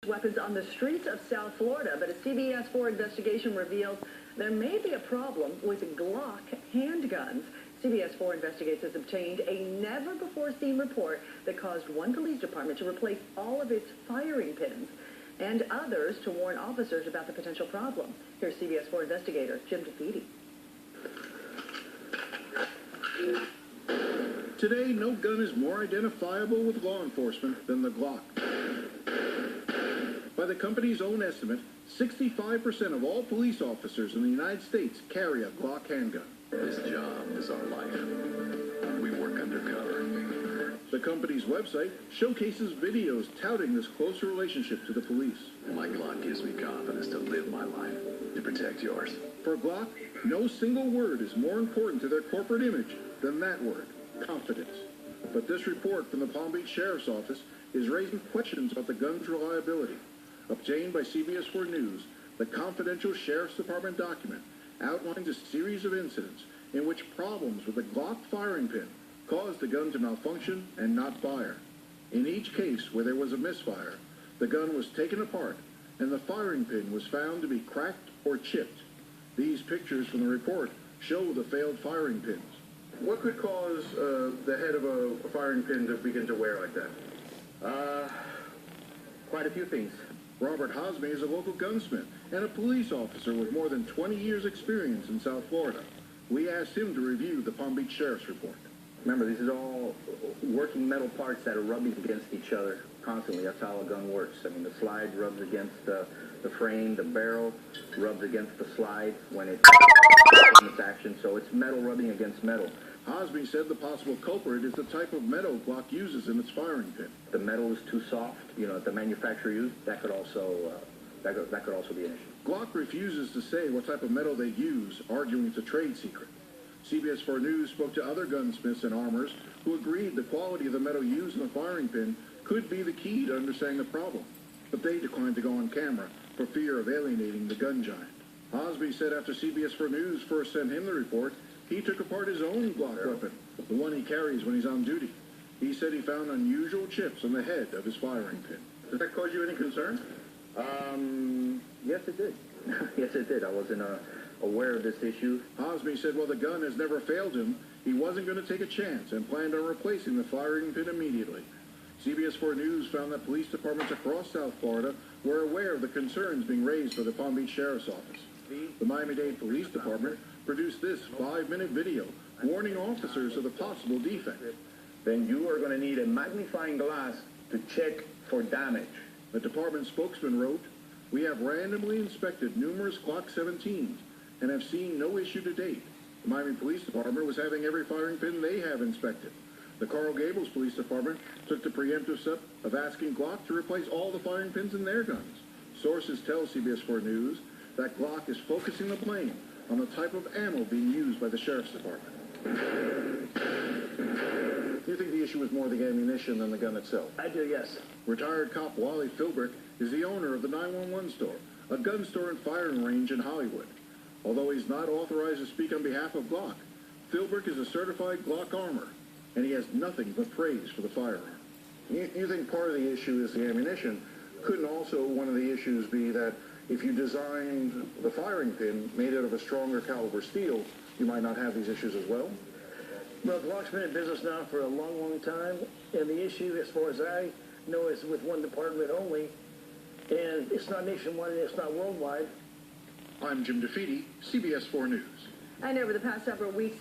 Weapons on the streets of South Florida, but a CBS 4 investigation reveals there may be a problem with Glock handguns. CBS 4 investigators has obtained a never-before-seen report that caused one police department to replace all of its firing pins and others to warn officers about the potential problem. Here's CBS 4 investigator Jim DeFeedy. Today, no gun is more identifiable with law enforcement than the Glock. By the company's own estimate, 65% of all police officers in the United States carry a Glock handgun. This job is our life. We work undercover. The company's website showcases videos touting this closer relationship to the police. My Glock gives me confidence to live my life, to protect yours. For Glock, no single word is more important to their corporate image than that word, confidence. But this report from the Palm Beach Sheriff's Office is raising questions about the gun's reliability. Obtained by CBS 4 News, the confidential Sheriff's Department document outlines a series of incidents in which problems with the Glock firing pin caused the gun to malfunction and not fire. In each case where there was a misfire, the gun was taken apart and the firing pin was found to be cracked or chipped. These pictures from the report show the failed firing pins. What could cause the head of a firing pin to begin to wear like that? Quite a few things. Robert Hosme is a local gunsmith and a police officer with more than 20 years' experience in South Florida. We asked him to review the Palm Beach Sheriff's report. Remember, these are all working metal parts that are rubbing against each other constantly. That's how a gun works. I mean, the slide rubs against the frame, the barrel rubs against the slide when it's in its action. So it's metal rubbing against metal. Hosme said the possible culprit is the type of metal Glock uses in its firing pin. The metal is too soft, the manufacturer used. That could also be an issue. Glock refuses to say what type of metal they use, arguing it's a trade secret. CBS 4 News spoke to other gunsmiths and armors who agreed the quality of the metal used in the firing pin could be the key to understanding the problem, but they declined to go on camera for fear of alienating the gun giant. Hosme said after CBS 4 News first sent him the report, he took apart his own Glock weapon, the one he carries when he's on duty. He said he found unusual chips on the head of his firing pin. Did that cause you any concern? Yes, it did. Yes, it did. I wasn't aware of this issue. Hosme said while the gun has never failed him, he wasn't going to take a chance and planned on replacing the firing pin immediately. CBS 4 News found that police departments across South Florida were aware of the concerns being raised by the Palm Beach Sheriff's Office. The Miami-Dade Police Department produced this 5-minute video warning officers of the possible defect. Then you are going to need a magnifying glass to check for damage. The department spokesman wrote, "We have randomly inspected numerous Glock 17s and have seen no issue to date. The Miami Police Department was having every firing pin they have inspected. The Coral Gables Police Department took the preemptive step of asking Glock to replace all the firing pins in their guns." Sources tell CBS 4 News that Glock is focusing the blame on the type of ammo being used by the Sheriff's Department. You think the issue was more the ammunition than the gun itself? I do, yes. Retired cop Wally Philbrick is the owner of the 911 store, a gun store and firing range in Hollywood. Although he's not authorized to speak on behalf of Glock, Philbrick is a certified Glock armor, and he has nothing but praise for the firearm. You think part of the issue is the ammunition? Couldn't also one of the issues be that if you designed the firing pin made out of a stronger caliber steel, you might not have these issues as well? Well, Glock's been in business now for a long, long time, and the issue, as far as I know, is with one department only, and it's not nationwide and it's not worldwide. I'm Jim DeFeedy, CBS 4 News. And over the past several weeks,